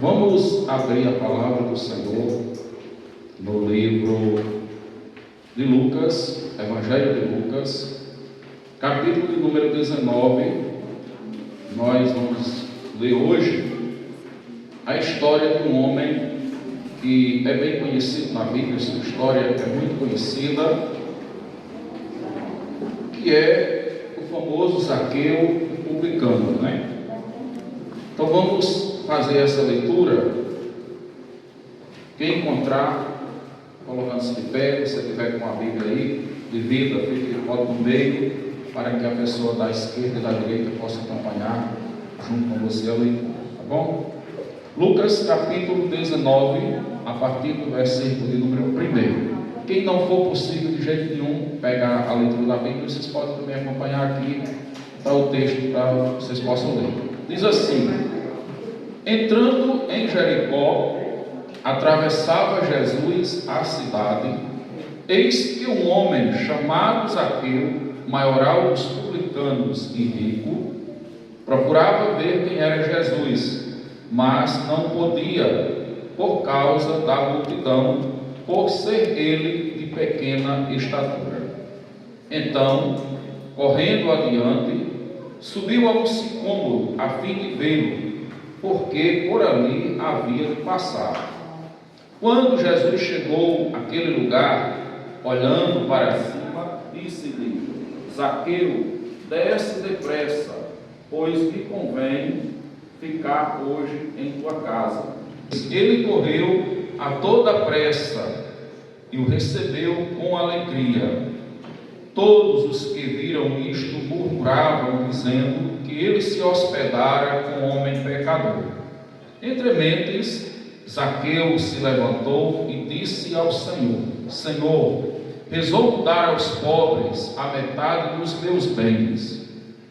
Vamos abrir a palavra do Senhor no livro de Lucas, Evangelho de Lucas, capítulo de número 19. Nós vamos ler hoje a história de um homem que é bem conhecido na Bíblia. Sua história é muito conhecida, que é o famoso Zaqueu, o publicano, né? Então vamos fazer essa leitura. Quem encontrar, colocando-se de pé, se tiver com a Bíblia aí, de vida, pode no meio, para que a pessoa da esquerda e da direita possa acompanhar junto com você a leitura, tá bom? Lucas capítulo 19, a partir do versículo de número 1. Quem não for possível de jeito nenhum pegar a leitura da Bíblia, vocês podem também acompanhar aqui, está o texto para vocês possam ler. Diz assim: entrando em Jericó, atravessava Jesus a cidade, eis que um homem chamado Zaqueu, maioral dos publicanos e rico, procurava ver quem era Jesus, mas não podia, por causa da multidão, por ser ele de pequena estatura. Então, correndo adiante, subiu a um sicômoro a fim de vê-lo, porque por ali havia de passar. Quando Jesus chegou àquele lugar, olhando para cima, disse-lhe: Zaqueu, desce depressa, pois me convém ficar hoje em tua casa. Ele correu a toda pressa e o recebeu com alegria. Todos os que viram isto murmuravam, dizendo que ele se hospedara com um homem pecador. Entre mentes, Zaqueu se levantou e disse ao Senhor: Senhor, resolvo dar aos pobres a metade dos meus bens,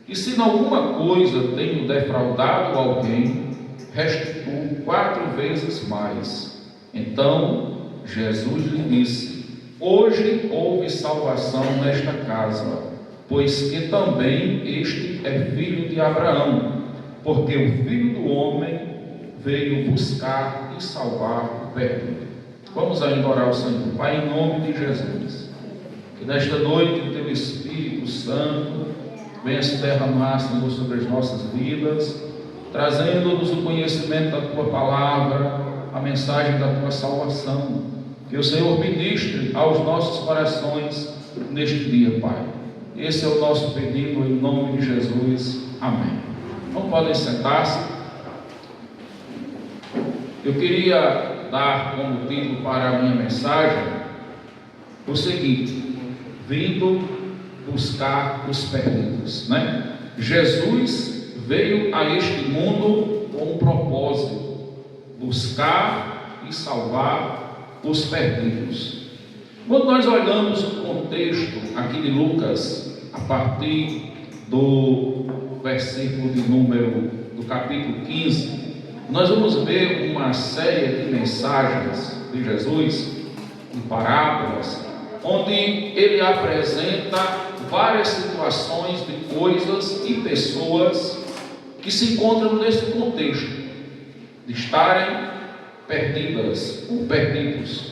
e se em alguma coisa tenho defraudado alguém, restituo 4 vezes mais. Então Jesus lhe disse: hoje houve salvação nesta casa, pois que também este é filho de Abraão, porque o Filho do Homem veio buscar e salvar o perdido. Vamos ainda orar ao Senhor. Pai, em nome de Jesus, que nesta noite o Teu Espírito Santo venha se derramar, Senhor, sobre as nossas vidas, trazendo-nos o conhecimento da Tua palavra, a mensagem da Tua salvação. Que o Senhor ministre aos nossos corações neste dia, Pai. Esse é o nosso pedido em nome de Jesus. Amém. Não podem sentar-se. Eu queria dar como título para a minha mensagem o seguinte: vindo buscar os perdidos, né? Jesus veio a este mundo com um propósito: buscar e salvar os perdidos. Quando nós olhamos o contexto aqui de Lucas, a partir do versículo de número do capítulo 15, nós vamos ver uma série de mensagens de Jesus, de parábolas, onde ele apresenta várias situações de coisas e pessoas que se encontram nesse contexto de estarem perdidas ou perdidos.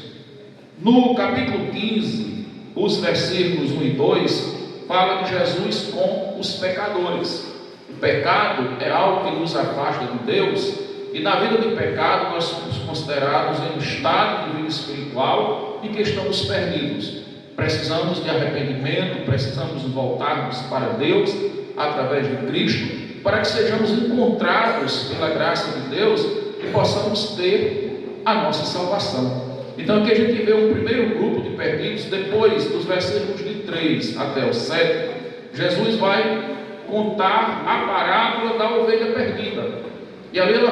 No capítulo 15, os versículos 1 e 2, fala de Jesus com os pecadores. O pecado é algo que nos afasta de Deus, e na vida de pecado nós somos considerados em um estado de vida espiritual em que estamos perdidos. Precisamos de arrependimento, precisamos voltarmos para Deus através de Cristo, para que sejamos encontrados pela graça de Deus e possamos ter a nossa salvação. Então aqui a gente vê um primeiro grupo de perdidos. Depois dos versículos de 3 até o 7, Jesus vai contar a parábola da ovelha perdida. E ali ele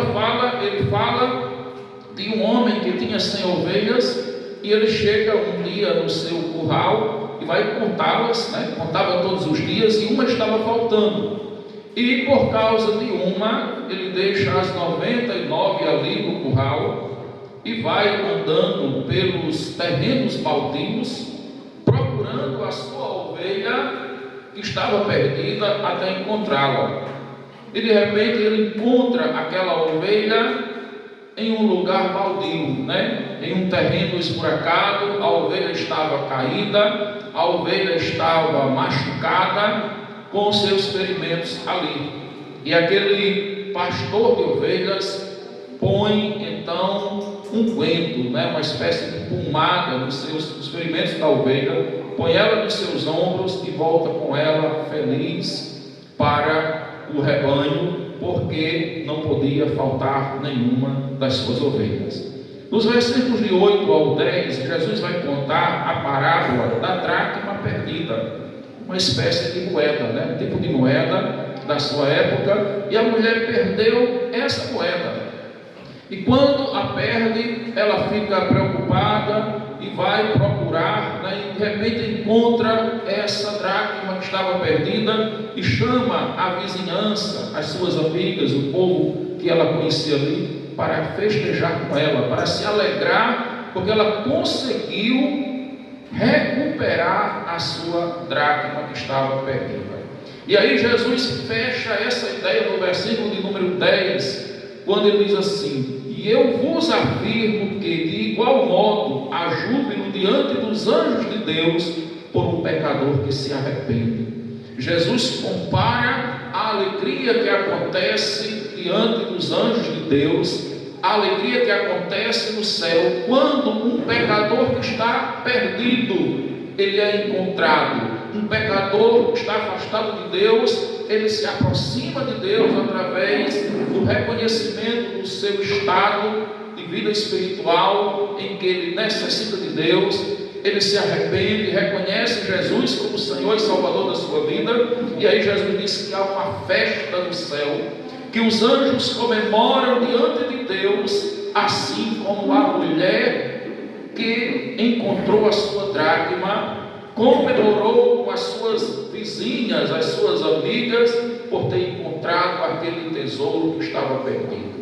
fala de um homem que tinha 100 ovelhas, e ele chega um dia no seu curral e vai contá-las, né? Contava todos os dias, e uma estava faltando. E por causa de uma, ele deixa as 99 ali no curral e vai andando pelos terrenos baldios, procurando a sua ovelha que estava perdida até encontrá-la. E de repente ele encontra aquela ovelha em um lugar baldio, né? Em um terreno esburacado. A ovelha estava caída, a ovelha estava machucada, com os seus ferimentos ali. E aquele pastor de ovelhas põe então um unguento, né? Uma espécie de pomada nos ferimentos da ovelha, põe ela nos seus ombros e volta com ela feliz para o rebanho, porque não podia faltar nenhuma das suas ovelhas. Nos versículos de 8 ao 10, Jesus vai contar a parábola da dracma perdida, uma espécie de moeda, né? Um tipo de moeda da sua época, e a mulher perdeu essa moeda. E quando a perde, ela fica preocupada e vai procurar, né? E de repente encontra essa dracma que estava perdida e chama a vizinhança, as suas amigas, o povo que ela conhecia ali, para festejar com ela, para se alegrar, porque ela conseguiu recuperar a sua dracma que estava perdida. E aí Jesus fecha essa ideia no versículo de número 10, quando ele diz assim: e eu vos afirmo que de igual modo há júbilo diante dos anjos de Deus por um pecador que se arrepende. Jesus compara a alegria que acontece diante dos anjos de Deus, a alegria que acontece no céu, quando um pecador que está perdido, ele é encontrado. Um pecador que está afastado de Deus, ele se aproxima de Deus através do reconhecimento do seu estado de vida espiritual, em que ele necessita de Deus. Ele se arrepende, reconhece Jesus como Senhor e Salvador da sua vida, e aí Jesus diz que há uma festa no céu, que os anjos comemoram diante de Deus, assim como a mulher que encontrou a sua dracma comemorou com as suas vizinhas, as suas amigas, por ter encontrado aquele tesouro que estava perdido.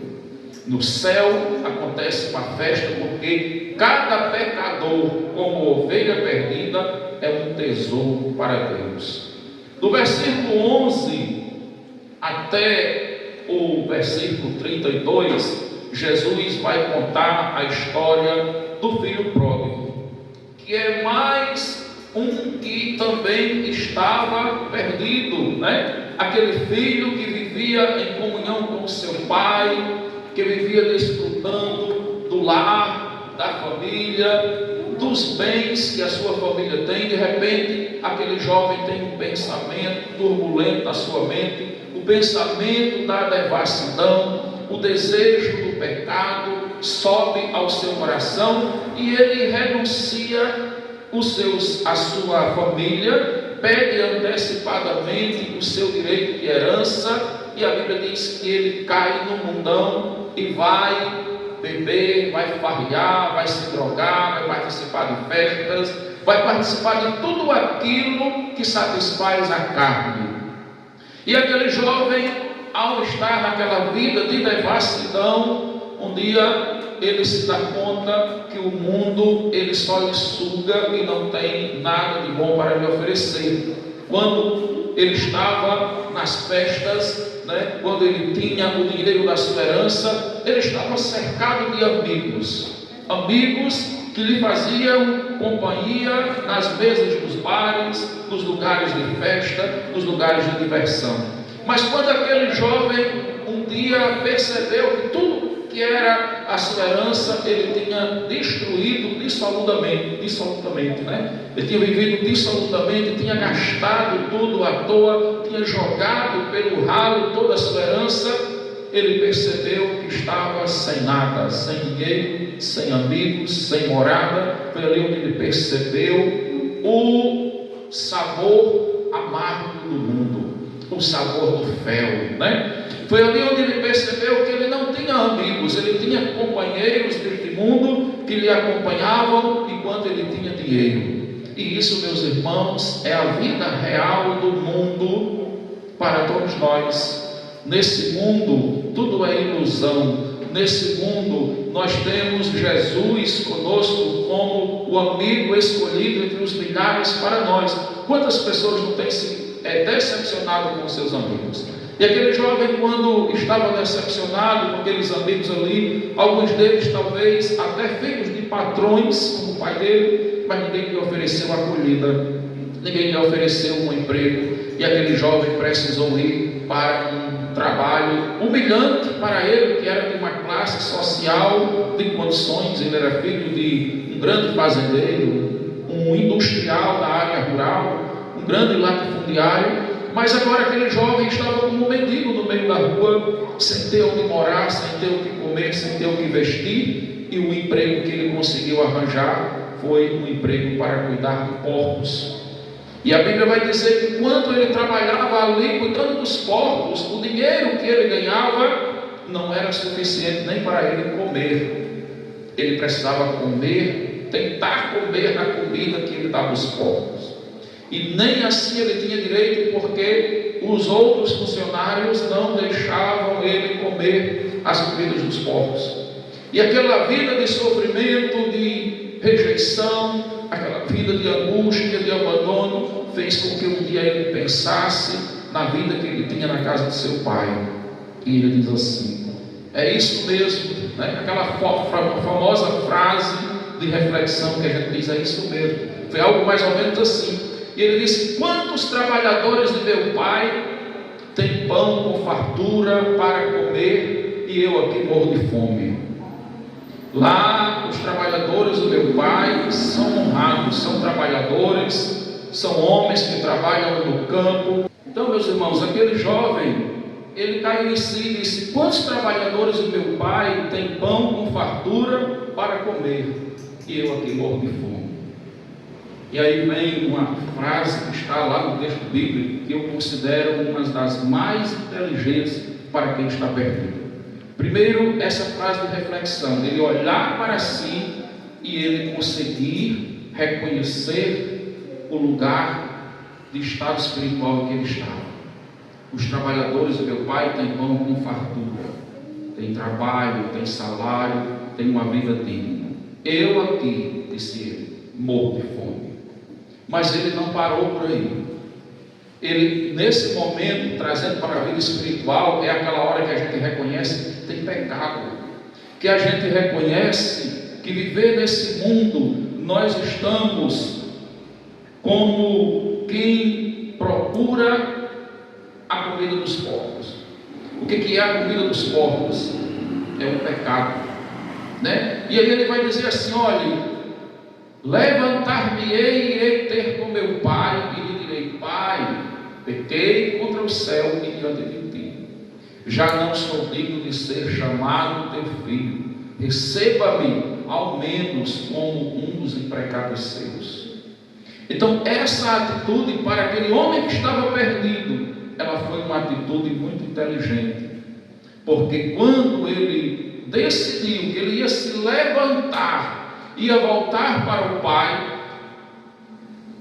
No céu acontece uma festa, porque cada pecador, como ovelha perdida, é um tesouro para Deus. Do versículo 11 até o versículo 32, Jesus vai contar a história do filho pródigo, que é mais um que também estava perdido, né? Aquele filho que vivia em comunhão com o seu pai, que vivia desfrutando do lar, da família, dos bens que a sua família tem. De repente, aquele jovem tem um pensamento turbulento na sua mente, o pensamento da devassidão, o desejo do pecado sobe ao seu coração e ele renuncia a sua família, pede antecipadamente o seu direito de herança, e a Bíblia diz que ele cai no mundão e vai beber, vai farrear, vai se drogar, vai participar de festas, vai participar de tudo aquilo que satisfaz a carne. E aquele jovem, ao estar naquela vida de devassidão, um dia ele se dá conta que o mundo ele só lhe suga e não tem nada de bom para lhe oferecer. Quando ele estava nas festas, né, quando ele tinha o dinheiro da sua herança, ele estava cercado de amigos que lhe faziam companhia nas mesas dos bares, nos lugares de festa, nos lugares de diversão. Mas quando aquele jovem um dia percebeu que tudo que era a sua herança, ele tinha destruído dissolutamente, né? Ele tinha vivido dissolutamente, tinha gastado tudo à toa, tinha jogado pelo ralo toda a sua herança. Ele percebeu que estava sem nada, sem ninguém, sem amigos, sem morada. Foi ali onde ele percebeu o sabor amargo do mundo, o sabor do fel, né? Foi ali onde ele percebeu que ele não tinha amigos, ele tinha companheiros deste mundo que lhe acompanhavam enquanto ele tinha dinheiro. E isso, meus irmãos, é a vida real do mundo para todos nós. Nesse mundo, tudo é ilusão. Nesse mundo, nós temos Jesus conosco como o amigo escolhido entre os milhares para nós. Quantas pessoas não têm se decepcionado com seus amigos? E aquele jovem, quando estava decepcionado com aqueles amigos ali, alguns deles talvez até filhos de patrões, como o pai dele, mas ninguém lhe ofereceu acolhida, ninguém lhe ofereceu um emprego, e aquele jovem precisou ir para um trabalho humilhante para ele, que era de uma classe social de condições. Ele era filho de um grande fazendeiro, um industrial da área rural, um grande latifundiário. Mas agora aquele jovem estava como um mendigo no meio da rua, sem ter onde morar, sem ter o que comer, sem ter o que vestir, e o emprego que ele conseguiu arranjar foi um emprego para cuidar de porcos. E a Bíblia vai dizer que enquanto ele trabalhava ali cuidando dos porcos, o dinheiro que ele ganhava não era suficiente nem para ele comer. Ele precisava comer, tentar comer na comida que ele dava aos porcos. E nem assim ele tinha direito, porque os outros funcionários não deixavam ele comer as comidas dos porcos. E aquela vida de sofrimento, de rejeição, aquela vida de angústia, de abandono, fez com que um dia ele pensasse na vida que ele tinha na casa de seu pai. E ele diz assim: é isso mesmo, né? Aquela famosa frase de reflexão que a gente diz: é isso mesmo. Foi algo mais ou menos assim. E ele disse: quantos trabalhadores de meu pai têm pão com fartura para comer, e eu aqui morro de fome? Lá os trabalhadores do meu pai são honrados, são trabalhadores, são homens que trabalham no campo. Então, meus irmãos, aquele jovem, ele caiu em si e disse: quantos trabalhadores do meu pai têm pão com fartura para comer, e eu aqui morro de fome? E aí vem uma frase que está lá no texto bíblico, que eu considero uma das mais inteligentes para quem está perdido. Primeiro, essa frase de reflexão, dele olhar para si e ele conseguir reconhecer o lugar de estado espiritual em que ele estava. Os trabalhadores do meu pai têm pão com fartura, têm trabalho, têm salário, têm uma vida digna. Eu aqui, disse ele, morro de fome. Mas ele não parou por aí. Ele, nesse momento, trazendo para a vida espiritual, é aquela hora que a gente reconhece que tem pecado, que a gente reconhece que viver nesse mundo, nós estamos como quem procura a comida dos porcos. O que é a comida dos porcos? É um pecado, né? E aí ele vai dizer assim: olhe, levantar-me-ei e irei ter com meu pai, e lhe direi: Pai, pequei contra o céu e diante de ti, já não sou digno de ser chamado teu filho, receba-me ao menos como um dos empregados seus. Então essa atitude para aquele homem que estava perdido, ela foi uma atitude muito inteligente, porque quando ele decidiu que ele ia se levantar, ia voltar para o pai,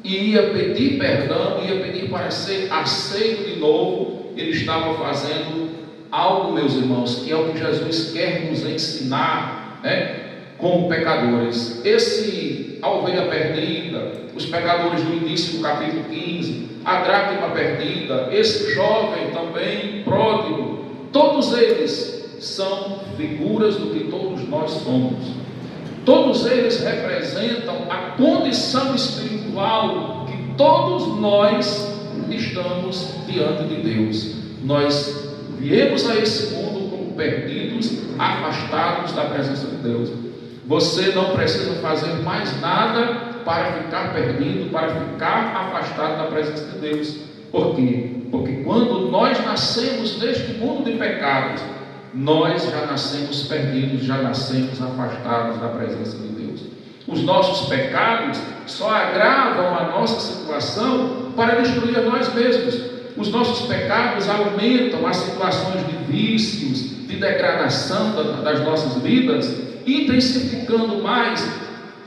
e ia pedir perdão, ia pedir para ser aceito de novo, ele estava fazendo algo, meus irmãos, que é o que Jesus quer nos ensinar, né, como pecadores. A ovelha perdida, os pecadores do início do capítulo 15, a dracma perdida, esse jovem também pródigo, todos eles são figuras do que todos nós somos. Todos eles representam a condição espiritual que todos nós estamos diante de Deus. Nós viemos a esse mundo como perdidos, afastados da presença de Deus. Você não precisa fazer mais nada para ficar perdido, para ficar afastado da presença de Deus. Por quê? Porque quando nós nascemos neste mundo de pecados, nós já nascemos perdidos, já nascemos afastados da presença de Deus. Os nossos pecados só agravam a nossa situação para destruir a nós mesmos. Os nossos pecados aumentam as situações de vícios, de degradação das nossas vidas, intensificando mais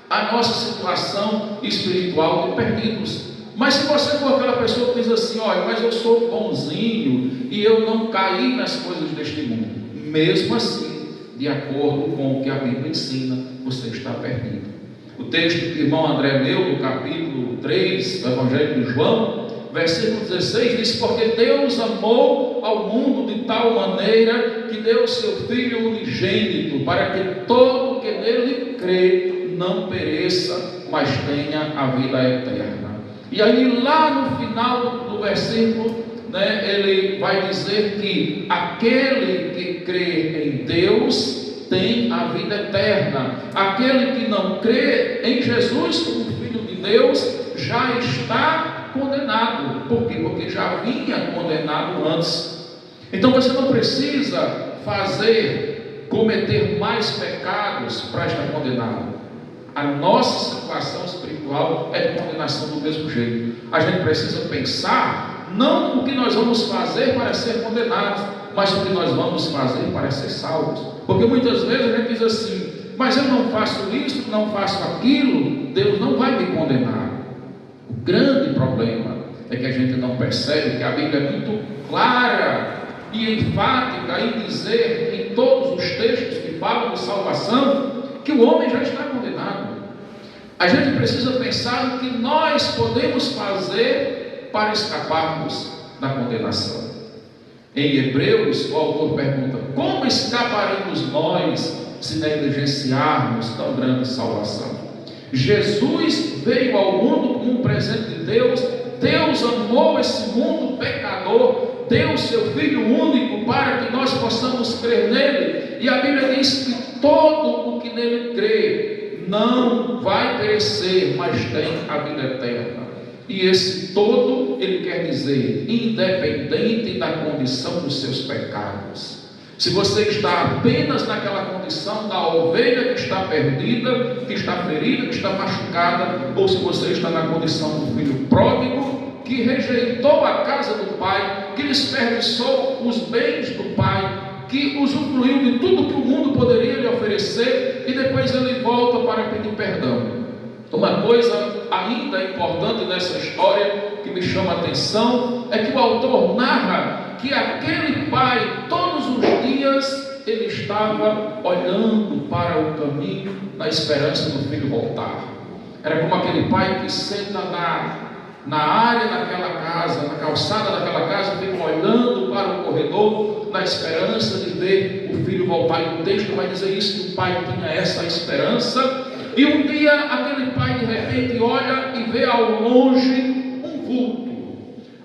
a nossa situação espiritual de perdidos. Mas se você for aquela pessoa que diz assim: olha, mas eu sou bonzinho e eu não caí nas coisas deste mundo, mesmo assim, de acordo com o que a Bíblia ensina, você está perdido. O texto que o irmão André leu, no capítulo 3 do Evangelho de João, Versículo 16 diz: porque Deus amou ao mundo de tal maneira que deu o seu Filho unigênito, para que todo que nele crê não pereça, mas tenha a vida eterna. E aí lá no final do versículo, ele vai dizer que aquele que crê em Deus tem a vida eterna. Aquele que não crê em Jesus como Filho de Deus já está condenado. Por quê? Porque já vinha condenado antes. Então você não precisa cometer mais pecados para estar condenado. A nossa situação espiritual é de condenação do mesmo jeito. A gente precisa pensar não o que nós vamos fazer para ser condenados, mas o que nós vamos fazer para ser salvos. Porque muitas vezes a gente diz assim: mas eu não faço isso, não faço aquilo, Deus não vai me condenar. O grande problema é que a gente não percebe que a Bíblia é muito clara e enfática em dizer, em todos os textos que falam de salvação, que o homem já está condenado. A gente precisa pensar no que nós podemos fazer para escaparmos da condenação. Em Hebreus, o autor pergunta: como escaparemos nós se negligenciarmos tão grande salvação? Jesus veio ao mundo como um presente de Deus. Deus amou esse mundo pecador, deu o seu Filho único para que nós possamos crer nele. E a Bíblia diz que todo o que nele crê não vai perecer, mas tem a vida eterna. E esse todo, ele quer dizer, independente da condição dos seus pecados. Se você está apenas naquela condição da ovelha que está perdida, que está ferida, que está machucada, ou se você está na condição do filho pródigo, que rejeitou a casa do pai, que desperdiçou os bens do pai, que usufruiu de tudo que o mundo poderia lhe oferecer, e depois ele volta para pedir perdão. Uma coisa ainda importante nessa história que me chama a atenção é que o autor narra que aquele pai, todos os dias, ele estava olhando para o caminho na esperança do filho voltar. Era como aquele pai que senta na área daquela casa, na calçada daquela casa, fica olhando para o corredor na esperança de ver o filho voltar. E o texto vai dizer isso, que o pai tinha essa esperança. E um dia aquele pai de repente olha e vê ao longe um vulto,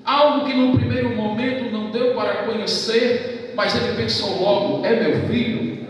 algo que no primeiro momento não deu para conhecer, mas ele pensou logo: é meu filho.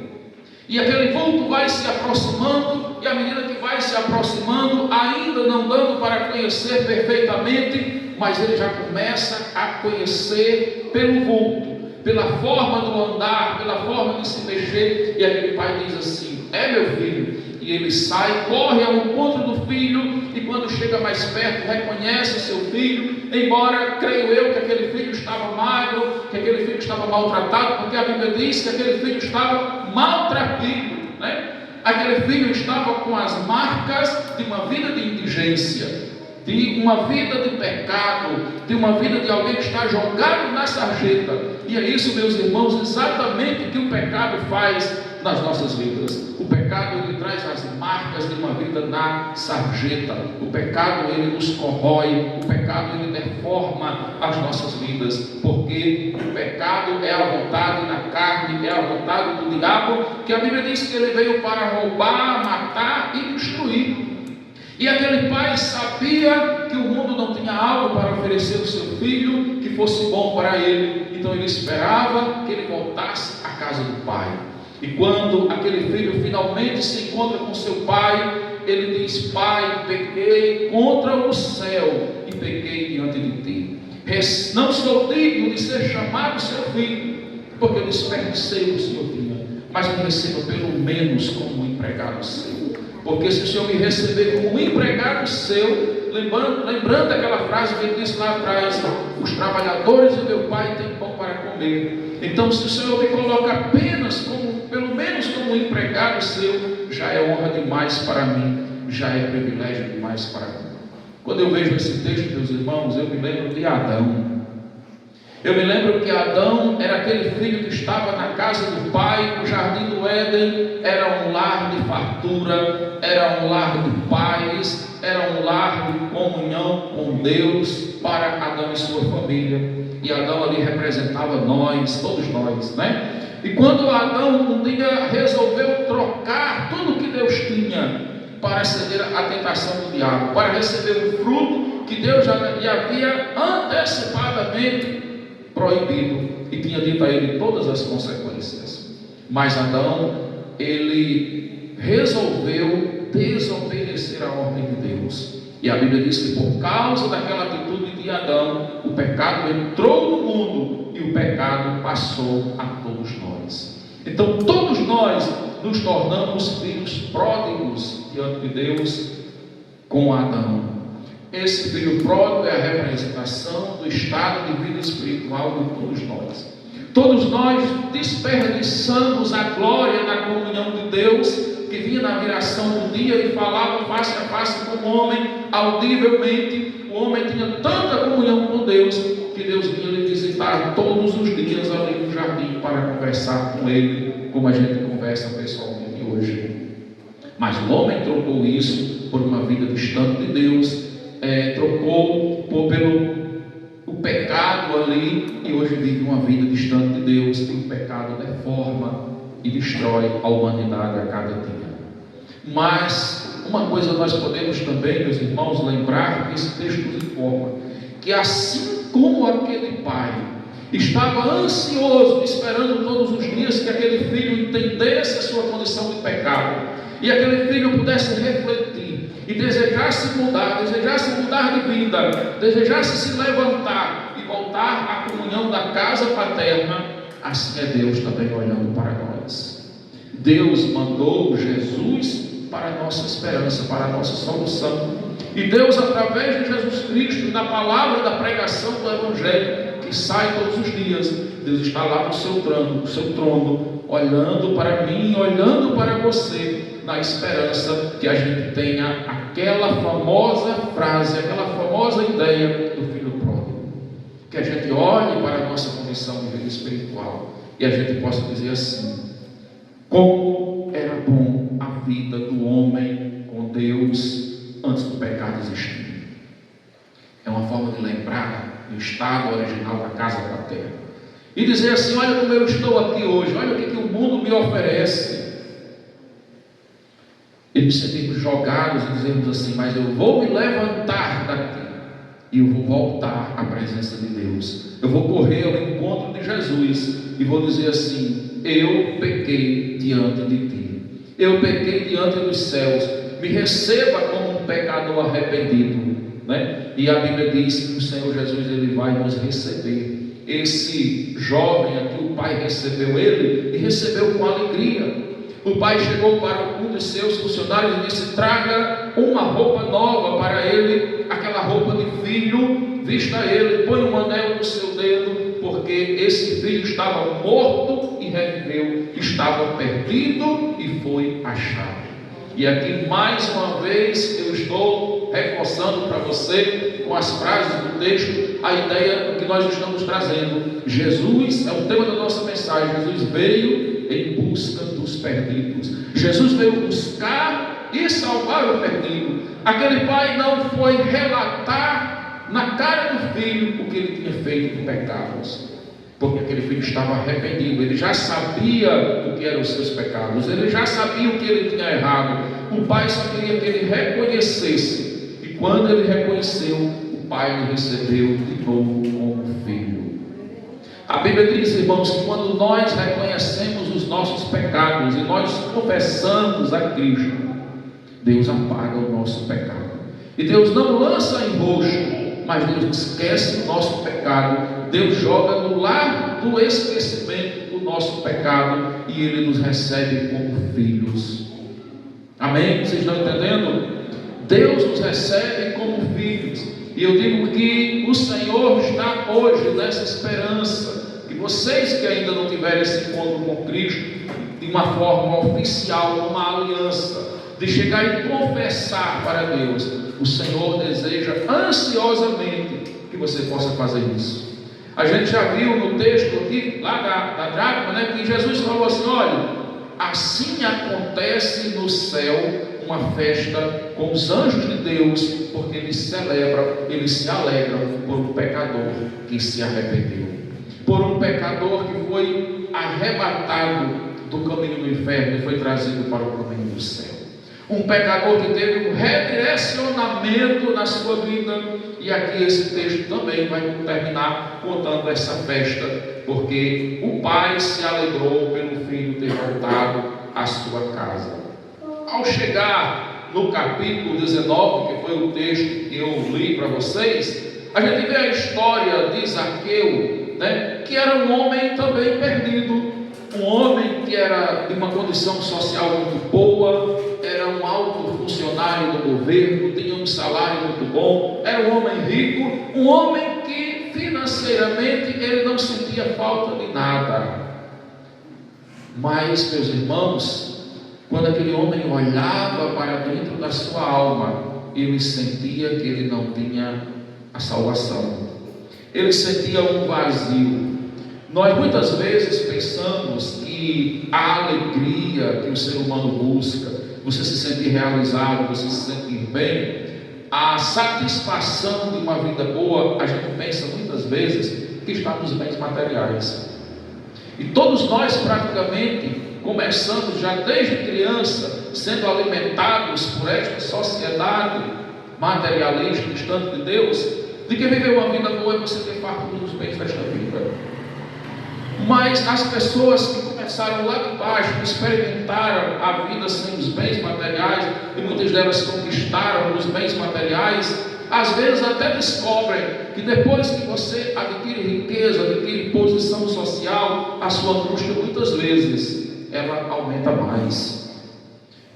E aquele vulto vai se aproximando, e à medida que vai se aproximando, ainda não dando para conhecer perfeitamente, mas ele já começa a conhecer pelo vulto, pela forma do andar, pela forma de se mexer. E aquele pai diz assim: é meu filho. E ele sai, corre ao encontro do filho, e quando chega mais perto, reconhece o seu filho, embora creio eu que aquele filho estava magro, que aquele filho estava maltratado, porque a Bíblia diz que aquele filho estava maltrapilho, Aquele filho estava com as marcas de uma vida de indigência, de uma vida de pecado, de uma vida de alguém que está jogado na sarjeta. E é isso, meus irmãos, exatamente o que o pecado faz nas nossas vidas. O pecado, ele traz as marcas de uma vida na sarjeta. O pecado, ele nos corrói. O pecado, ele deforma as nossas vidas, porque o pecado é a vontade da carne, é a vontade do diabo, que a Bíblia diz que ele veio para roubar, matar e destruir. E aquele pai sabia que o mundo não tinha algo para oferecer ao seu filho que fosse bom para ele. Então ele esperava que ele voltasse à casa do pai. E quando aquele filho finalmente se encontra com seu pai, ele diz: pai, pequei contra o céu e pequei diante de ti. Não sou digno de ser chamado seu filho, porque eu desperdicei o que o Senhor tinha, mas me receba pelo menos como um empregado seu. Porque se o Senhor me receber como um empregado seu, lembrando aquela frase que ele disse lá atrás: os trabalhadores do meu pai têm pão para comer. Então, se o Senhor me coloca apenas pelo menos como um empregado seu, já é honra demais para mim, já é privilégio demais para mim. Quando eu vejo esse texto, meus irmãos, eu me lembro de Adão. Eu me lembro que Adão era aquele filho que estava na casa do pai. O jardim do Éden era um lar de fartura, era um lar de paz, era um lar de comunhão com Deus para Adão e sua família. E Adão ali representava nós, todos nós, né? E quando Adão um dia resolveu trocar tudo que Deus tinha para ceder à tentação do diabo, para receber o fruto que Deus já lhe havia antecipadamente proibido e tinha dito a ele todas as consequências. Mas Adão, ele resolveu desobedecer a ordem de Deus. E a Bíblia diz que por causa daquela atitude de Adão, o pecado entrou no mundo e o pecado passou a todos nós. Então todos nós nos tornamos filhos pródigos diante de Deus com Adão. Esse filho pródigo é a representação do estado de vida espiritual de todos nós. Todos nós desperdiçamos a glória da comunhão de Deus, que vinha na viração do dia e falava face a face com o homem, audivelmente. O homem tinha tanta comunhão com Deus, que Deus vinha lhe visitar todos os dias ali no jardim para conversar com ele, como a gente conversa pessoalmente hoje. Mas o homem trocou isso por uma vida distante de Deus, trocou pelo o pecado ali, e hoje vive uma vida distante de Deus, e o pecado deforma e destrói a humanidade a cada dia. Mas uma coisa nós podemos também, meus irmãos, lembrar que esse texto nos informa, que assim como aquele pai estava ansioso, esperando todos os dias que aquele filho entendesse a sua condição de pecado, e aquele filho pudesse refletir, e desejasse mudar de vida, desejasse se levantar e voltar à comunhão da casa paterna, assim é Deus também olhando para nós. Deus mandou Jesus para a nossa esperança, para a nossa solução. E Deus, através de Jesus Cristo e da palavra da pregação do Evangelho, que sai todos os dias, Deus está lá no seu trono, olhando para mim, olhando para você, na esperança que a gente tenha aquela famosa frase, aquela famosa ideia do filho pródigo. Que a gente olhe para a nossa condição de vida espiritual e a gente possa dizer assim: como era bom a vida do homem com Deus antes do pecado existir. É uma forma de lembrar do estado original da casa paterna e dizer assim: olha como eu estou aqui hoje, olha o que o mundo me oferece. E nos sentimos jogados e dizemos assim: mas eu vou me levantar daqui e eu vou voltar à presença de Deus. Eu vou correr ao encontro de Jesus e vou dizer assim: eu pequei diante de ti, eu pequei diante dos céus, me receba como um pecador arrependido, né? E a Bíblia diz que o Senhor Jesus, ele vai nos receber. Esse jovem aqui, o pai recebeu ele e recebeu com alegria. O pai chegou para um dos seus funcionários e disse: traga uma roupa nova para ele, aquela roupa de filho, vista ele, põe um anel no seu dedo, porque esse filho estava morto e reviveu, estava perdido e foi achado. E aqui mais uma vez eu estou reforçando para você, com as frases do texto, a ideia que nós estamos trazendo. Jesus é o tema da nossa mensagem. Jesus veio em busca dos perdidos. Jesus veio buscar e salvar o perdido. Aquele pai não foi relatar na cara do filho o que ele tinha feito de pecados, porque aquele filho estava arrependido. Ele já sabia o que eram os seus pecados, ele já sabia o que ele tinha errado. O pai só queria que ele reconhecesse, e quando ele reconheceu, o pai o recebeu de novo como filho. A Bíblia diz, irmãos, que quando nós reconhecemos os nossos pecados e nós confessamos a Cristo, Deus apaga o nosso pecado. E Deus não lança em roxo, mas Deus esquece o nosso pecado. Deus joga no lar do esquecimento o nosso pecado e Ele nos recebe como filhos. Amém? Vocês estão entendendo? Deus nos recebe como filhos. E eu digo que o Senhor está hoje nessa esperança. E vocês que ainda não tiveram esse encontro com Cristo de uma forma oficial, uma aliança, de chegar e confessar para Deus, o Senhor deseja ansiosamente que você possa fazer isso. A gente já viu no texto aqui, lá da dracma, né, que Jesus falou assim: olha, assim acontece no céu uma festa com os anjos de Deus, porque eles se alegram por um pecador que se arrependeu, por um pecador que foi arrebatado do caminho do inferno e foi trazido para o caminho do céu. Um pecador que teve um redirecionamento na sua vida. E aqui esse texto também vai terminar contando essa festa, porque o pai se alegrou pelo filho ter voltado à sua casa. Ao chegar no capítulo 19, que foi o texto que eu li para vocês, a gente vê a história de Zaqueu, né, que era um homem também perdido, um homem que era de uma condição social muito boa, era um alto funcionário do governo, tinha um salário muito bom, era um homem rico, um homem que financeiramente ele não sentia falta de nada. Mas, meus irmãos, quando aquele homem olhava para dentro da sua alma, ele sentia que ele não tinha a salvação, ele sentia um vazio. Nós muitas vezes pensamos que a alegria que o ser humano busca, você se sentir realizado, você se sentir bem, a satisfação de uma vida boa, a gente pensa muitas vezes que está nos bens materiais. E todos nós praticamente começamos já desde criança sendo alimentados por esta sociedade materialista, distante de Deus, de que viver uma vida boa é você ter fartura dos bens desta vida. Mas as pessoas que começaram lá de baixo, que experimentaram a vida sem os bens materiais, e muitas delas conquistaram os bens materiais, às vezes até descobrem que depois que você adquire riqueza, adquire posição social, a sua angústia muitas vezes ela aumenta mais,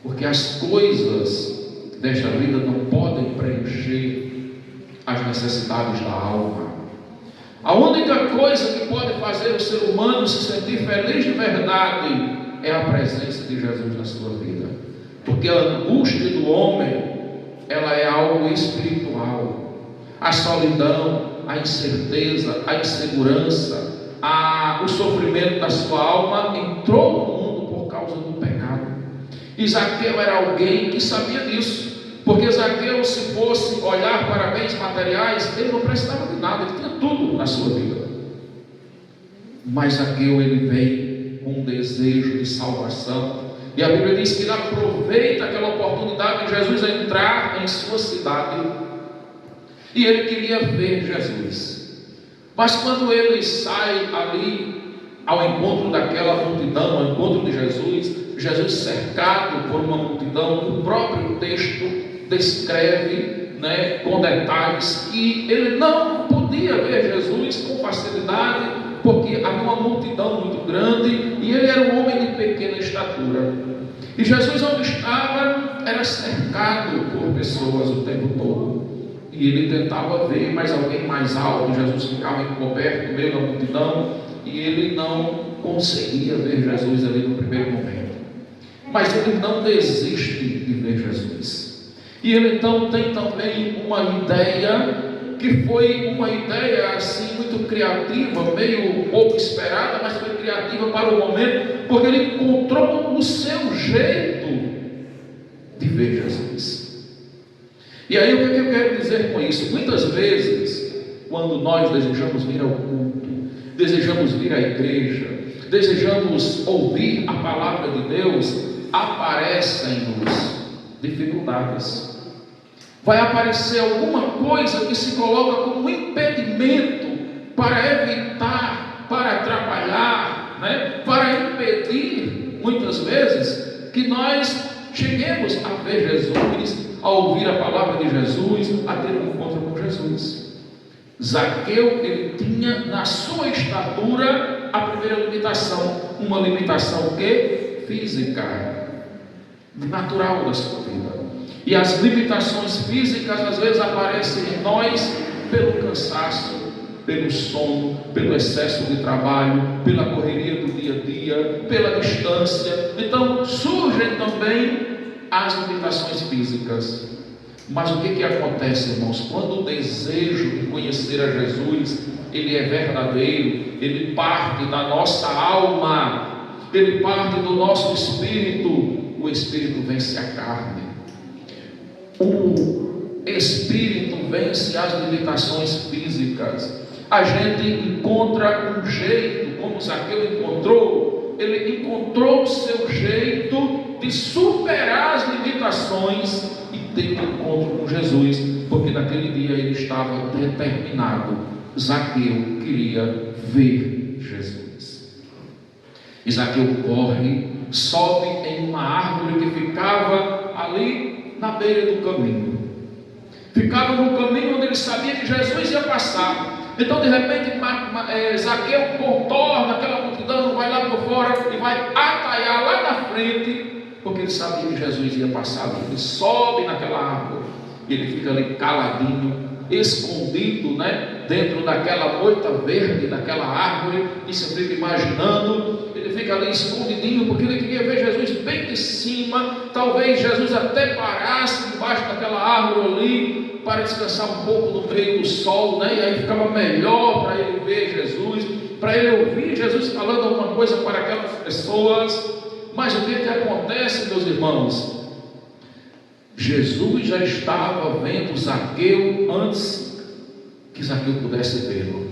porque as coisas desta vida não podem preencher as necessidades da alma. A única coisa que pode fazer o ser humano se sentir feliz de verdade é a presença de Jesus na sua vida, porque a angústia do homem, ela é algo espiritual. A solidão, a incerteza, a insegurança, o sofrimento da sua alma entrou no mundo por causa do pecado. E Zaqueu era alguém que sabia disso, porque Zaqueu, se fosse olhar para bens materiais, ele não precisava de nada, ele tinha tudo na sua vida. Mas Zaqueu, ele veio com um desejo de salvação, e a Bíblia diz que ele aproveita aquela oportunidade de Jesus entrar em sua cidade, e ele queria ver Jesus. Mas quando ele sai ali ao encontro daquela multidão, ao encontro de Jesus, Jesus cercado por uma multidão, o próprio texto descreve, né, com detalhes, que ele não podia ver Jesus com facilidade, porque havia uma multidão muito grande, e ele era um homem de pequena estatura, e Jesus, onde estava, era cercado por pessoas o tempo todo, e ele tentava ver mais alguém mais alto. Jesus ficava encoberto no meio da multidão, e ele não conseguia ver Jesus ali no primeiro momento, mas ele não desiste de ver Jesus. E ele então tem também uma ideia, que foi uma ideia assim muito criativa, meio pouco esperada, mas foi criativa para o momento, porque ele encontrou o seu jeito de ver Jesus. E aí o que eu quero dizer com isso? Muitas vezes, quando nós desejamos vir ao culto, desejamos vir à igreja, desejamos ouvir a palavra de Deus, aparecem-nos dificuldades. Vai aparecer alguma coisa que se coloca como um impedimento para evitar, para atrapalhar, né? Para impedir, muitas vezes, que nós cheguemos a ver Jesus, a ouvir a palavra de Jesus, a ter um encontro com Jesus. Zaqueu, ele tinha na sua estatura a primeira limitação, uma limitação que? Física, natural da sua vida. E as limitações físicas às vezes aparecem em nós pelo cansaço, pelo sono, pelo excesso de trabalho, pela correria do dia a dia, pela distância. Então surgem também as limitações físicas. Mas o que acontece, irmãos? Quando o desejo de conhecer a Jesus, ele é verdadeiro, ele parte da nossa alma, ele parte do nosso espírito, o espírito vence a carne. O espírito vence as limitações físicas. A gente encontra um jeito, como Zaqueu encontrou, ele encontrou o seu jeito de superar as limitações e ter um encontro com Jesus, porque naquele dia ele estava determinado. Zaqueu queria ver Jesus. E Zaqueu corre, sobe em uma árvore que ficava ali na beira do caminho. Ficava no caminho onde ele sabia que Jesus ia passar. Então de repente Zaqueu contorna aquela multidão, vai lá por fora e vai ataiar lá na frente, porque ele sabia que Jesus ia passar. Ele sobe naquela árvore e ele fica ali caladinho, escondido, dentro daquela moita verde, daquela árvore, e você fica imaginando, ele fica ali escondidinho, porque ele queria ver Jesus bem de cima. Talvez Jesus até parasse debaixo daquela árvore ali, para descansar um pouco no meio do sol, e aí ficava melhor para ele ver Jesus, para ele ouvir Jesus falando alguma coisa para aquelas pessoas. Mas o que acontece, meus irmãos? Jesus já estava vendo Zaqueu antes que Zaqueu pudesse vê-lo.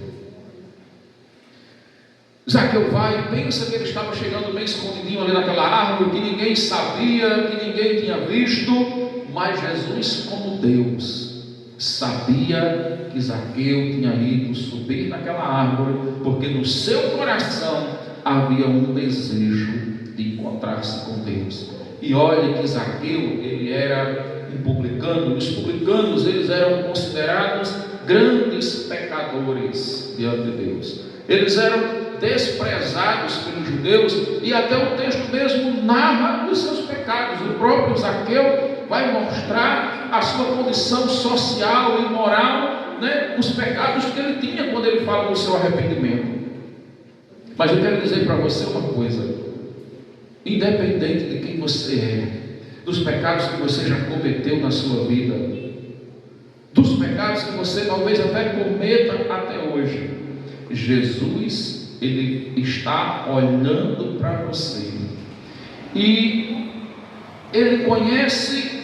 Zaqueu vai e pensa que ele estava chegando bem escondidinho ali naquela árvore, que ninguém sabia, que ninguém tinha visto, mas Jesus, como Deus, sabia que Zaqueu tinha ido subir naquela árvore, porque no seu coração havia um desejo de encontrar-se com Deus. E olha que Zaqueu, ele era um publicano. Os publicanos, eles eram considerados grandes pecadores diante de Deus. Eles eram desprezados pelos judeus, e até o texto mesmo narra os seus pecados. O próprio Zaqueu vai mostrar a sua condição social e moral, os pecados que ele tinha quando ele fala do seu arrependimento. Mas eu quero dizer para você uma coisa: independente de quem você é, dos pecados que você já cometeu na sua vida, dos pecados que você talvez até cometa até hoje, Jesus, ele está olhando para você, e ele conhece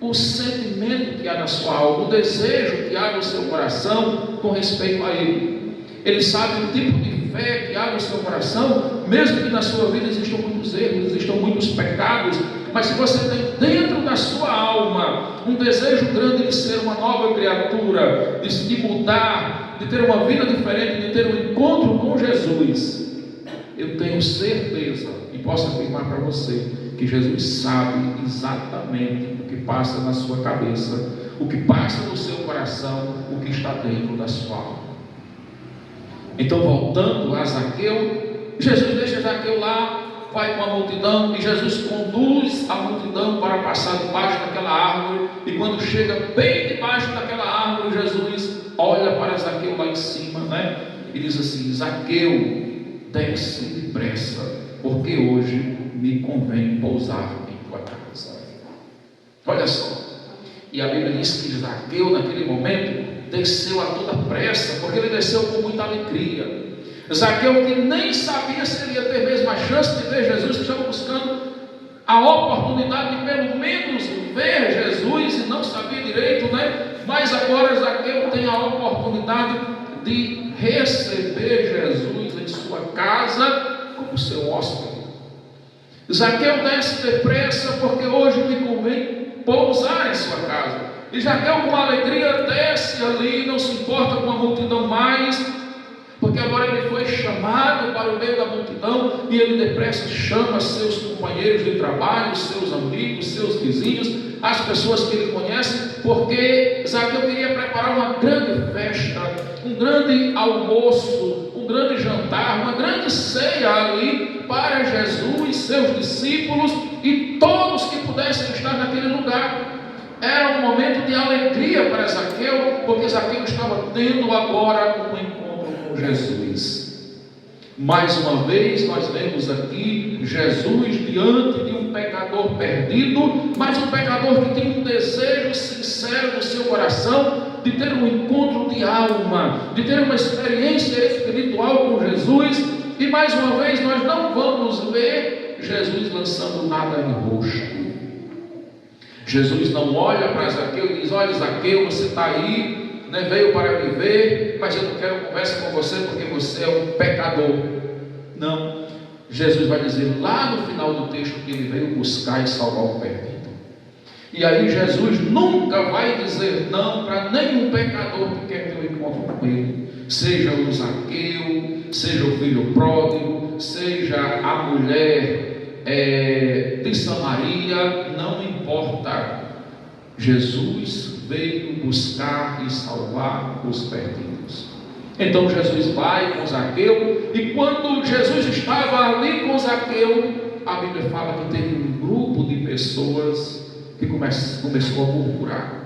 o sentimento que há na sua alma, o desejo que há no seu coração com respeito a ele. Ele sabe o tipo de fé que há no seu coração, mesmo que na sua vida existam muitos erros, existam muitos pecados, mas se você tem dentro da sua alma um desejo grande de ser uma nova criatura, de mudar, de ter uma vida diferente, de ter um encontro com Jesus, eu tenho certeza e posso afirmar para você que Jesus sabe exatamente o que passa na sua cabeça, o que passa no seu coração, o que está dentro da sua alma. Então, voltando a Zaqueu, Jesus deixa Zaqueu lá, vai com a multidão, e Jesus conduz a multidão para passar debaixo daquela árvore. E quando chega bem debaixo daquela árvore, Jesus olha para Zaqueu lá em cima, e diz assim: Zaqueu, desce depressa, porque hoje me convém pousar em tua casa. Olha só, e a Bíblia diz que Zaqueu naquele momento desceu a toda pressa, porque ele desceu com muita alegria. Zaqueu, que nem sabia se ele ia ter mesmo a chance de ver Jesus, que estava buscando a oportunidade de pelo menos ver Jesus, e não sabia direito, mas agora Zaqueu tem a oportunidade de receber Jesus em sua casa como seu hóspede. Zaqueu desce depressa, porque hoje me convém pousar em sua casa. E Zaqueu, com alegria, desce ali, não se importa com a multidão mais, porque agora ele foi chamado para o meio da multidão, e ele depressa chama seus companheiros de trabalho, seus amigos, seus vizinhos, as pessoas que ele conhece, porque Zaqueu queria preparar uma grande festa, um grande almoço, um grande jantar, uma grande ceia ali para Jesus, seus discípulos e todos que pudessem estar naquele lugar. Era um momento de alegria para Zaqueu, porque Zaqueu estava tendo agora um encontro com Jesus. Mais uma vez nós vemos aqui Jesus diante de um pecador pecador perdido, mas um pecador que tem um desejo sincero no seu coração de ter um encontro de alma, de ter uma experiência espiritual com Jesus. E mais uma vez, nós não vamos ver Jesus lançando nada em roxo. Jesus não olha para Zaqueu e diz: olha, Zaqueu, você está aí, né, veio para me ver, mas eu não quero conversa com você porque você é um pecador. Não. Jesus vai dizer lá no final do texto que ele veio buscar e salvar o perdido. E aí Jesus nunca vai dizer não para nenhum pecador que quer ter um encontro com ele. Seja o Zaqueu, seja o filho pródigo, seja a mulher de Samaria, não importa. Jesus veio buscar e salvar os perdidos. Então Jesus vai com Zaqueu, e quando Jesus estava ali com Zaqueu, a Bíblia fala que teve um grupo de pessoas que começou a murmurar.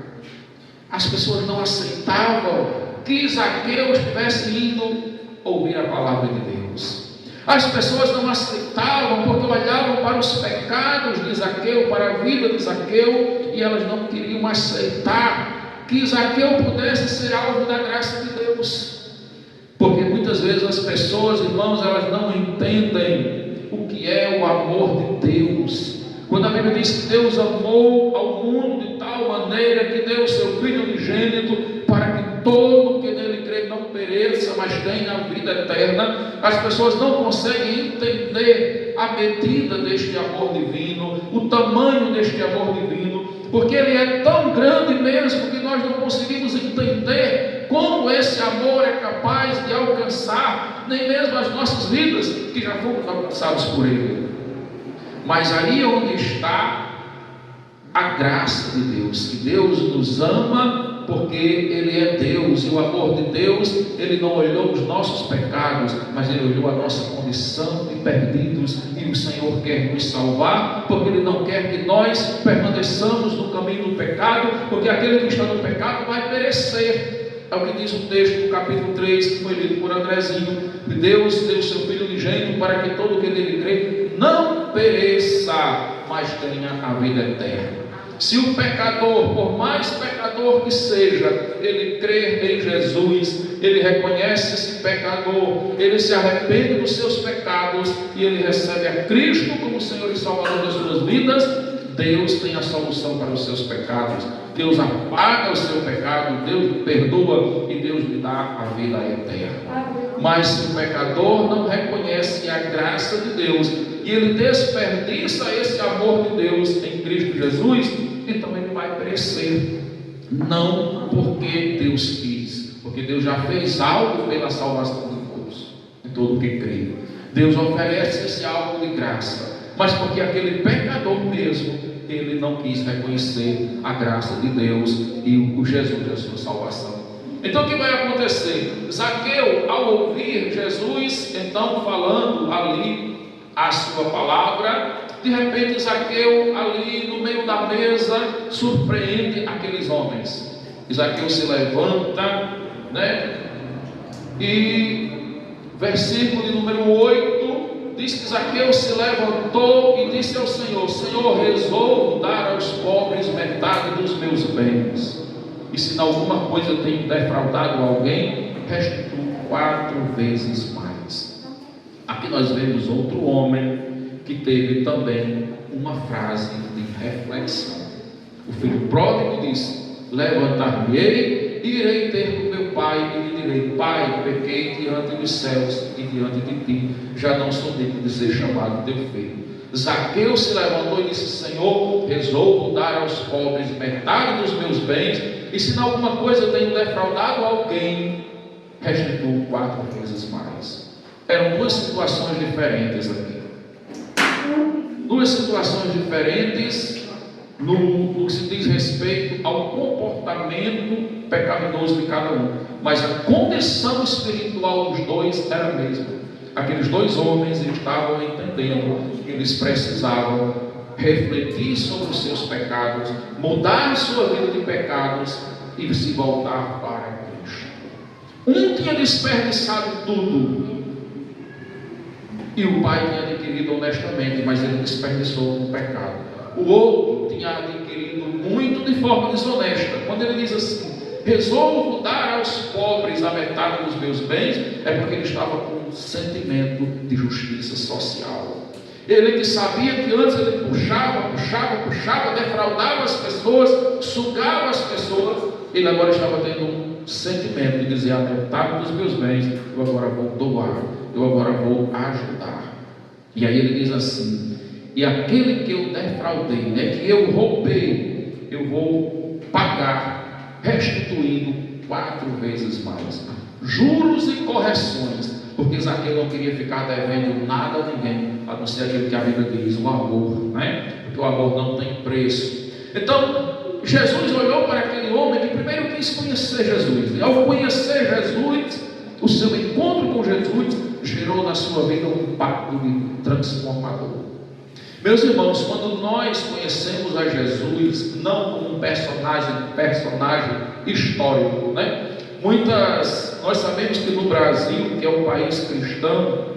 As pessoas não aceitavam que Zaqueu estivesse indo ouvir a palavra de Deus. As pessoas não aceitavam porque olhavam para os pecados de Zaqueu, para a vida de Zaqueu, e elas não queriam aceitar que Zaqueu pudesse ser alvo da graça de Deus. Porque muitas vezes as pessoas, irmãos, elas não entendem o que é o amor de Deus. Quando a Bíblia diz que Deus amou ao mundo de tal maneira que deu o seu Filho unigênito para que todo que nele crê não pereça, mas tenha a vida eterna, as pessoas não conseguem entender a medida deste amor divino, o tamanho deste amor divino, porque ele é tão grande mesmo que nós não conseguimos entender como esse amor é capaz de alcançar nem mesmo as nossas vidas, que já fomos alcançados por ele. Mas aí onde está a graça de Deus, que Deus nos ama porque Ele é Deus, e o amor de Deus, Ele não olhou os nossos pecados, mas Ele olhou a nossa condição de perdidos, e o Senhor quer nos salvar, porque Ele não quer que nós permaneçamos no caminho do pecado, porque aquele que está no pecado vai perecer. É o que diz o texto do capítulo 3, que foi lido por Andrezinho, que Deus deu o seu Filho unigênito para que todo que nele crê não pereça, mas tenha a vida eterna. Se o pecador, por mais pecador que seja, ele crê em Jesus, ele reconhece esse pecador, ele se arrepende dos seus pecados e ele recebe a Cristo como Senhor e Salvador das suas vidas, Deus tem a solução para os seus pecados. Deus apaga o seu pecado, Deus lhe perdoa e Deus lhe dá a vida eterna. Mas se o pecador não reconhece a graça de Deus e ele desperdiça esse amor de Deus em Cristo Jesus, então ele vai perecer. Não porque Deus quis, porque Deus já fez algo pela salvação de todos, de todo que crê. Deus oferece esse algo de graça, mas porque aquele pecador mesmo, ele não quis reconhecer a graça de Deus e o Jesus da sua salvação. Então o que vai acontecer? Zaqueu, ao ouvir Jesus então falando ali a sua palavra, de repente Zaqueu ali no meio da mesa surpreende aqueles homens. Zaqueu se levanta, né? E versículo de número 8 diz que Zaqueu se levantou e disse ao Senhor: Senhor, resolvo dar aos pobres metade dos meus bens, e se em alguma coisa eu tenho defraudado alguém, restituo 4 vezes mais. Aqui nós vemos outro homem que teve também uma frase de reflexão. O filho pródigo disse: levantar-me-ei e irei ter com meu pai, e lhe direi: Pai, pequei diante dos céus e diante de ti, já não sou digno de ser chamado teu filho. Zaqueu se levantou e disse: Senhor, resolvo dar aos pobres metade dos meus bens, e se em alguma coisa eu tenho defraudado alguém, restituo 4 vezes mais. Eram duas situações diferentes aqui. Duas situações diferentes no que se diz respeito ao comportamento pecaminoso de cada um, mas a condição espiritual dos dois era a mesma. Aqueles dois homens estavam entendendo que eles precisavam refletir sobre os seus pecados, mudar sua vida de pecados e se voltar para Cristo. Um tinha desperdiçado tudo e o pai tinha adquirido honestamente, mas ele desperdiçou no pecado. o outro tinha adquirido muito de forma desonesta. Quando ele diz assim: resolvo dar aos pobres a metade dos meus bens, é porque ele estava com um sentimento de justiça social. Ele que sabia que antes ele puxava, defraudava as pessoas, sugava as pessoas, ele agora estava tendo um sentimento de dizer: a metade dos meus bens eu agora vou doar, eu agora vou ajudar. E aí ele diz assim: e aquele que eu defraudei, que eu roubei, eu vou pagar, restituindo 4 vezes mais, juros e correções, porque Zaqueu não queria ficar devendo nada a ninguém, a não ser aquilo que a Bíblia diz, o amor, porque o amor não tem preço. Então Jesus olhou para aquele homem que primeiro quis conhecer Jesus, e ao conhecer Jesus, o seu encontro com Jesus gerou na sua vida um impacto transformador. Meus irmãos, quando nós conhecemos a Jesus, não como um personagem histórico, nós sabemos que no Brasil, que é um país cristão,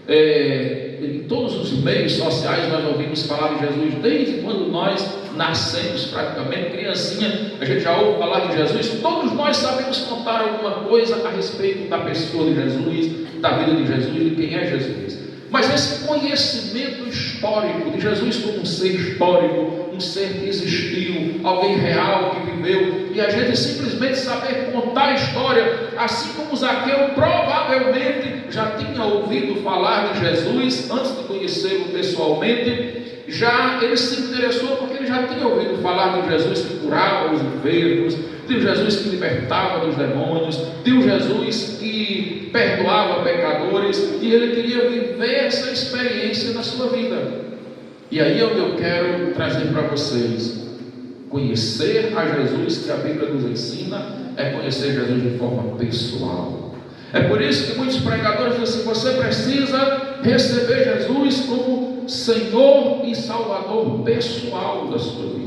em todos os meios sociais nós ouvimos falar de Jesus desde quando nós nascemos, praticamente criancinha, a gente já ouve falar de Jesus. Todos nós sabemos contar alguma coisa a respeito da pessoa de Jesus, da vida de Jesus, de quem é Jesus. Mas esse conhecimento histórico de Jesus como um ser histórico, um ser que existiu, alguém real que viveu, e a gente simplesmente saber contar a história, assim como Zaqueu provavelmente já tinha ouvido falar de Jesus antes de conhecê-lo pessoalmente, já ele se interessou porque ele já tinha ouvido falar de Jesus que curava os enfermos, de um Jesus que libertava dos demônios, de um Jesus que perdoava pecadores, e ele queria viver essa experiência na sua vida. E aí é onde eu quero trazer para vocês: conhecer a Jesus que a Bíblia nos ensina é conhecer Jesus de forma pessoal. É por isso que muitos pregadores dizem assim: você precisa receber Jesus como Senhor e Salvador pessoal da sua vida.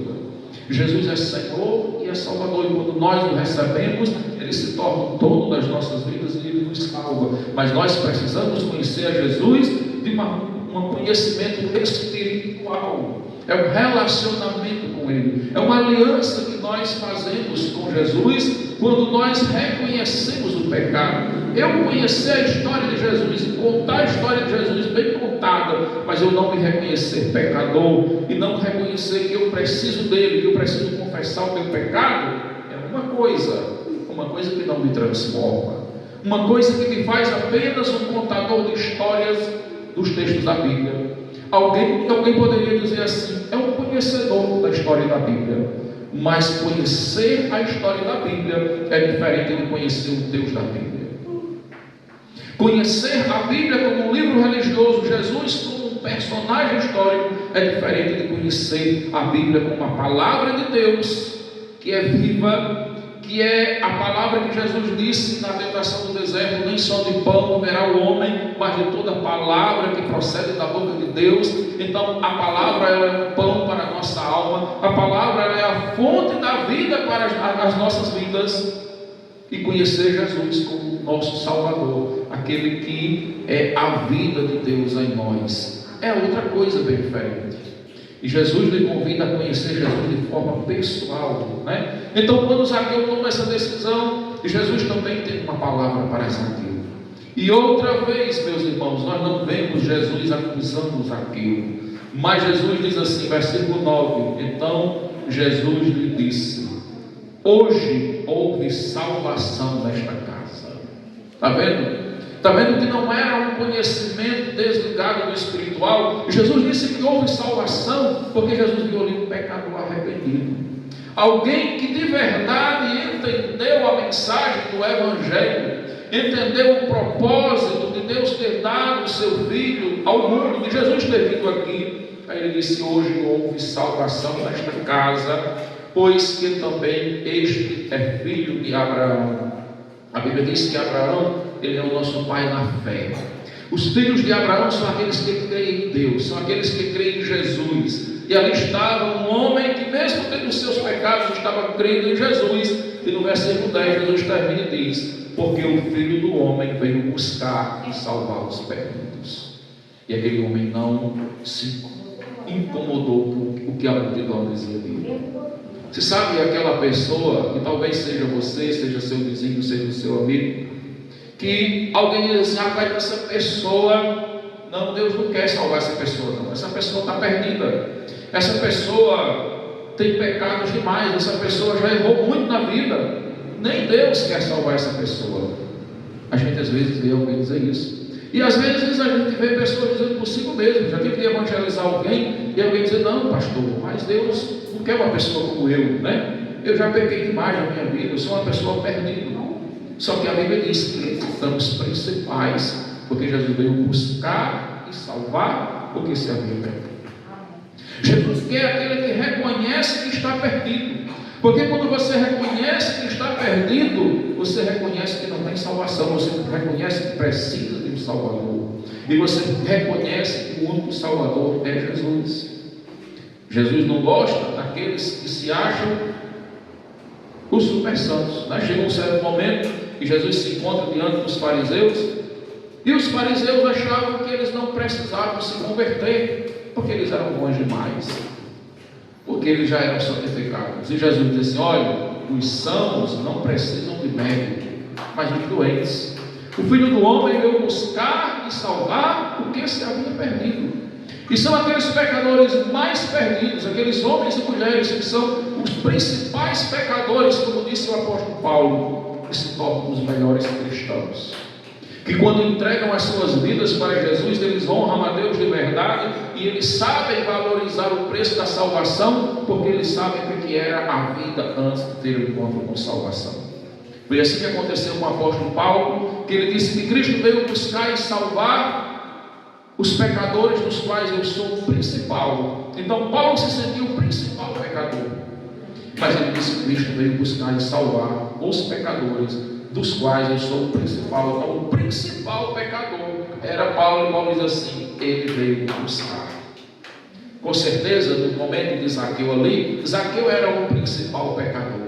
Jesus é Senhor e é Salvador, e quando nós o recebemos, Ele se torna o dono das nossas vidas e Ele nos salva. Mas nós precisamos conhecer a Jesus de um conhecimento espiritual. É um relacionamento com Ele, é uma aliança que nós fazemos com Jesus quando nós reconhecemos o pecado. Eu conhecer a história de Jesus e contar a história de Jesus bem contada, mas eu não me reconhecer pecador e não reconhecer que eu preciso dele, que eu preciso confessar o meu pecado, é uma coisa que não me transforma, uma coisa que me faz apenas um contador de histórias dos textos da Bíblia. Alguém poderia dizer assim: é um conhecedor da história da Bíblia, mas conhecer a história da Bíblia é diferente de conhecer o Deus da Bíblia. Conhecer a Bíblia como um livro religioso, Jesus como um personagem histórico, é diferente de conhecer a Bíblia como a palavra de Deus, que é viva, que é a palavra que Jesus disse na tentação do deserto: nem só de pão viverá o homem, mas de toda palavra que procede da boca de Deus. Então a palavra é o pão para a nossa alma, a palavra é a fonte da vida para as nossas vidas. E conhecer Jesus como nosso Salvador, aquele que é a vida de Deus em nós, é outra coisa bem diferente. E Jesus lhe convida a conhecer Jesus de forma pessoal, Então, quando Zaqueu toma essa decisão, Jesus também tem uma palavra para Zaqueu. E outra vez, meus irmãos, nós não vemos Jesus acusando Zaqueu, mas Jesus diz assim, versículo 9: então Jesus lhe disse: hoje houve salvação nesta casa. Está vendo? Está vendo que não era um conhecimento desligado do espiritual? Jesus disse que houve salvação porque Jesus viu ali um pecador arrependido, alguém que de verdade entendeu a mensagem do Evangelho, entendeu o propósito de Deus ter dado o seu Filho ao mundo, de Jesus ter vindo aqui. Aí ele disse: hoje houve salvação nesta casa, pois que também este é filho de Abraão. A Bíblia diz que Abraão, ele é o nosso pai na fé. Os filhos de Abraão são aqueles que creem em Deus, são aqueles que creem em Jesus. E ali estava um homem que, mesmo tendo os seus pecados, estava crendo em Jesus. E no versículo 10 Jesus termina e diz: porque o Filho do Homem veio buscar e salvar os perdidos. E aquele homem não se incomodou o que a multidão dizia dele. Você sabe aquela pessoa, que talvez seja você, seja seu vizinho, seja seu amigo, que alguém diz assim: rapaz, essa pessoa, não, Deus não quer salvar essa pessoa não, essa pessoa está perdida, essa pessoa tem pecados demais, essa pessoa já errou muito na vida, nem Deus quer salvar essa pessoa. A gente às vezes vê alguém dizer isso, e às vezes a gente vê pessoas dizendo consigo mesmo. Já tive que evangelizar alguém e alguém dizer: não, pastor, mas Deus não quer uma pessoa como eu, né? Eu já pequei demais na minha vida, eu sou uma pessoa perdida. Só que a Bíblia diz que estamos principais, porque Jesus veio buscar e salvar o que se havia perdido. Jesus quer aquele que reconhece que está perdido, porque quando você reconhece que está perdido, você reconhece que não tem salvação, você reconhece que precisa de um Salvador, e você reconhece que o único Salvador é Jesus. Jesus não gosta daqueles que se acham os super santos, né? Chegou um certo momento e Jesus se encontra diante dos fariseus, e os fariseus achavam que eles não precisavam se converter, porque eles eram bons demais, porque eles já eram santificados. E Jesus disse assim: olha, os sãos não precisam de médico, mas os doentes. O Filho do Homem veio buscar e salvar o que se havia perdido. E são aqueles pecadores mais perdidos, aqueles homens e mulheres que são os principais pecadores, como disse o apóstolo Paulo, que se tornam os melhores cristãos, que quando entregam as suas vidas para Jesus, eles honram a Deus de verdade, e eles sabem valorizar o preço da salvação, porque eles sabem o que era a vida antes de ter o encontro com salvação. Foi assim que aconteceu com o apóstolo Paulo, que ele disse que Cristo veio buscar e salvar os pecadores, dos quais eu sou o principal. Então Paulo se sentiu o principal pecador, mas ele disse que Cristo veio buscar e salvar os pecadores, dos quais eu sou o principal. Então o principal pecador era Paulo, e Paulo diz assim: ele veio buscar. Com certeza, no momento de Zaqueu ali, Zaqueu era o principal pecador,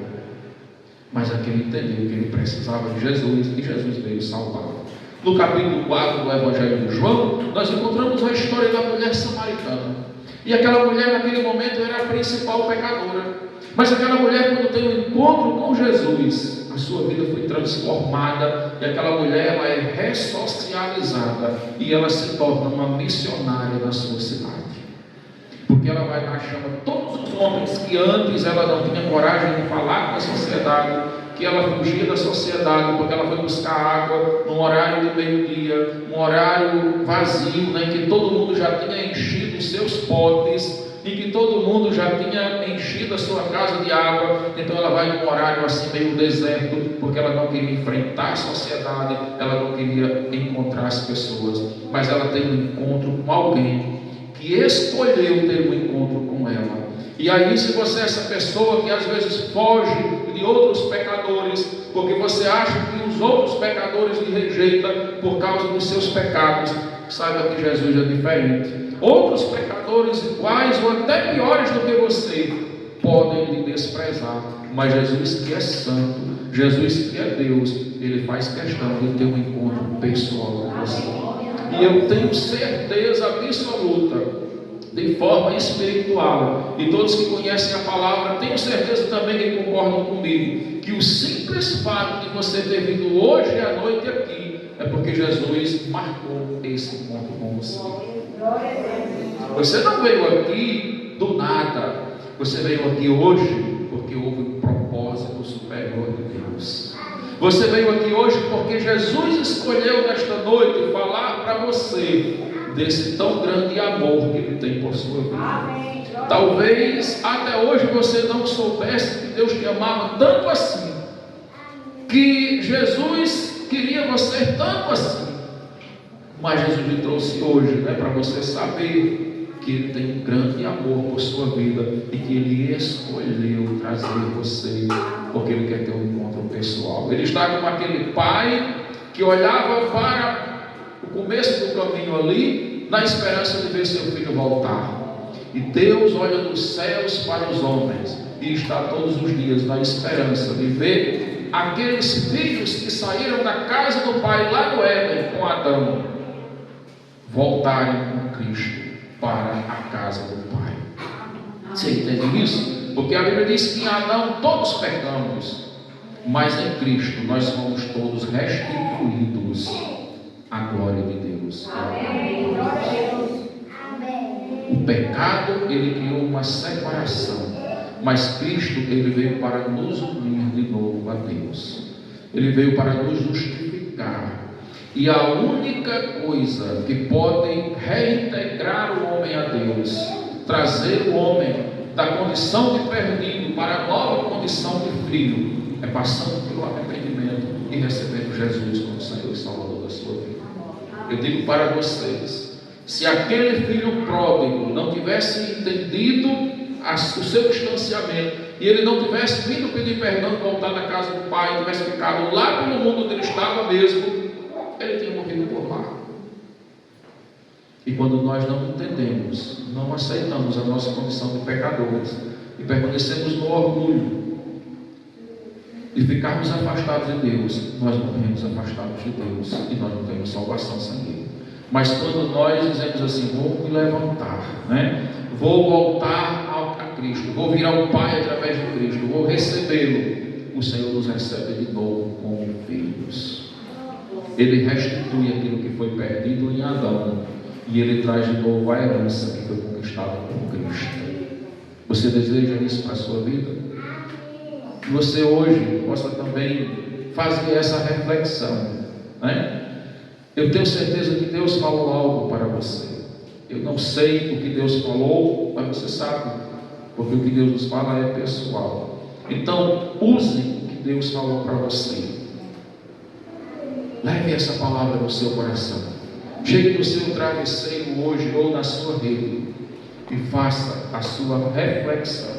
mas aquele entendeu que ele precisava de Jesus, e Jesus veio salvar. No capítulo 4 do Evangelho de João, nós encontramos a história da mulher samaritana. E aquela mulher naquele momento era a principal pecadora, mas aquela mulher, quando tem um encontro com Jesus, a sua vida foi transformada, e aquela mulher, ela é ressocializada, e ela se torna uma missionária na sua cidade, porque ela vai lá e chama todos os homens que antes ela não tinha coragem de falar com a sociedade, que ela fugia da sociedade, porque ela foi buscar água num horário de meio-dia, um horário vazio, né, em que todo mundo já tinha enchido os seus potes, em que todo mundo já tinha enchido a sua casa de água. Então ela vai num horário assim meio deserto, porque ela não queria enfrentar a sociedade, ela não queria encontrar as pessoas, mas ela tem um encontro com alguém que escolheu ter um encontro com ela. E aí, se você é essa pessoa que às vezes foge de outros pecadores, porque você acha que os outros pecadores lhe rejeitam por causa dos seus pecados, saiba que Jesus é diferente. Outros pecadores iguais ou até piores do que você podem lhe desprezar, mas Jesus, que é santo, Jesus, que é Deus, ele faz questão de ter um encontro pessoal com você. E eu tenho certeza absoluta, de forma espiritual, e todos que conhecem a palavra, tenho certeza também que concordam comigo, que o simples fato de você ter vindo hoje à noite aqui, é porque Jesus marcou esse encontro com você. Você não veio aqui do nada, você veio aqui hoje porque houve um propósito superior de Deus. Você veio aqui hoje porque Jesus escolheu nesta noite falar para você desse tão grande amor que Ele tem por sua vida. Amém. Talvez até hoje você não soubesse que Deus te amava tanto assim, que Jesus queria você tanto assim, mas Jesus lhe trouxe hoje, né, para você saber que Ele tem um grande amor por sua vida e que Ele escolheu trazer você porque Ele quer ter um encontro pessoal. Ele está como aquele pai que olhava para o começo do caminho ali, na esperança de ver seu filho voltar. E Deus olha dos céus para os homens e está todos os dias na esperança de ver aqueles filhos que saíram da casa do pai lá no Éden com Adão voltarem com Cristo para a casa do Pai. Você entende isso? Porque a Bíblia diz que em Adão todos pecamos, mas em Cristo nós fomos todos restituídos à glória de Deus. O pecado, ele criou uma separação, mas Cristo, ele veio para nos unir de novo a Deus. Ele veio para nos justificar. E a única coisa que pode reintegrar o homem a Deus, trazer o homem da condição de perdido para a nova condição de filho, é passando pelo arrependimento e recebendo Jesus como Senhor e Salvador da sua vida. Eu digo para vocês, se aquele filho pródigo não tivesse entendido o seu distanciamento, e ele não tivesse vindo pedir perdão, voltar na casa do Pai, tivesse ficado lá pelo mundo onde ele estava mesmo, ele tinha morrido por lá. E quando nós não entendemos, não aceitamos a nossa condição de pecadores e permanecemos no orgulho e ficarmos afastados de Deus, nós morremos afastados de Deus e nós não temos salvação sem Ele. Mas quando nós dizemos assim, vou me levantar, vou voltar a Cristo, vou vir ao Pai através de Cristo, vou recebê-lo, o Senhor nos recebe de novo como filhos. Ele restitui aquilo que foi perdido em Adão e Ele traz de novo a herança que foi conquistada por Cristo. Você deseja isso para a sua vida? Que você hoje possa também fazer essa reflexão, Eu tenho certeza que Deus falou algo para você. Eu não sei o que Deus falou, mas você sabe, porque o que Deus nos fala é pessoal. Então, use o que Deus falou para você. Leve essa palavra no seu coração. Chegue no seu travesseiro hoje ou na sua rede e faça a sua reflexão.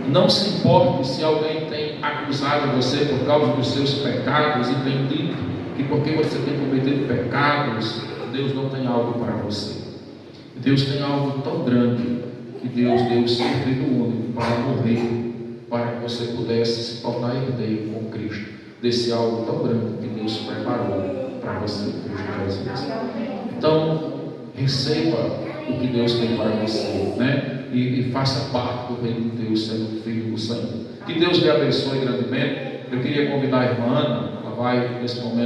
Não se importe se alguém tem acusado você por causa dos seus pecados e tem dito que porque você tem cometido pecados, Deus não tem algo para você. Deus tem algo tão grande que Deus deu o seu Filho único para morrer, para que você pudesse se tornar herdeiro com Cristo, desse algo tão grande que Deus preparou para você, Cristo Jesus. Então, receba o que Deus tem para você, e faça parte do reino de Deus, sendo filho do Senhor. Que Deus lhe abençoe grandemente. Eu queria convidar a irmã Ana, ela vai nesse momento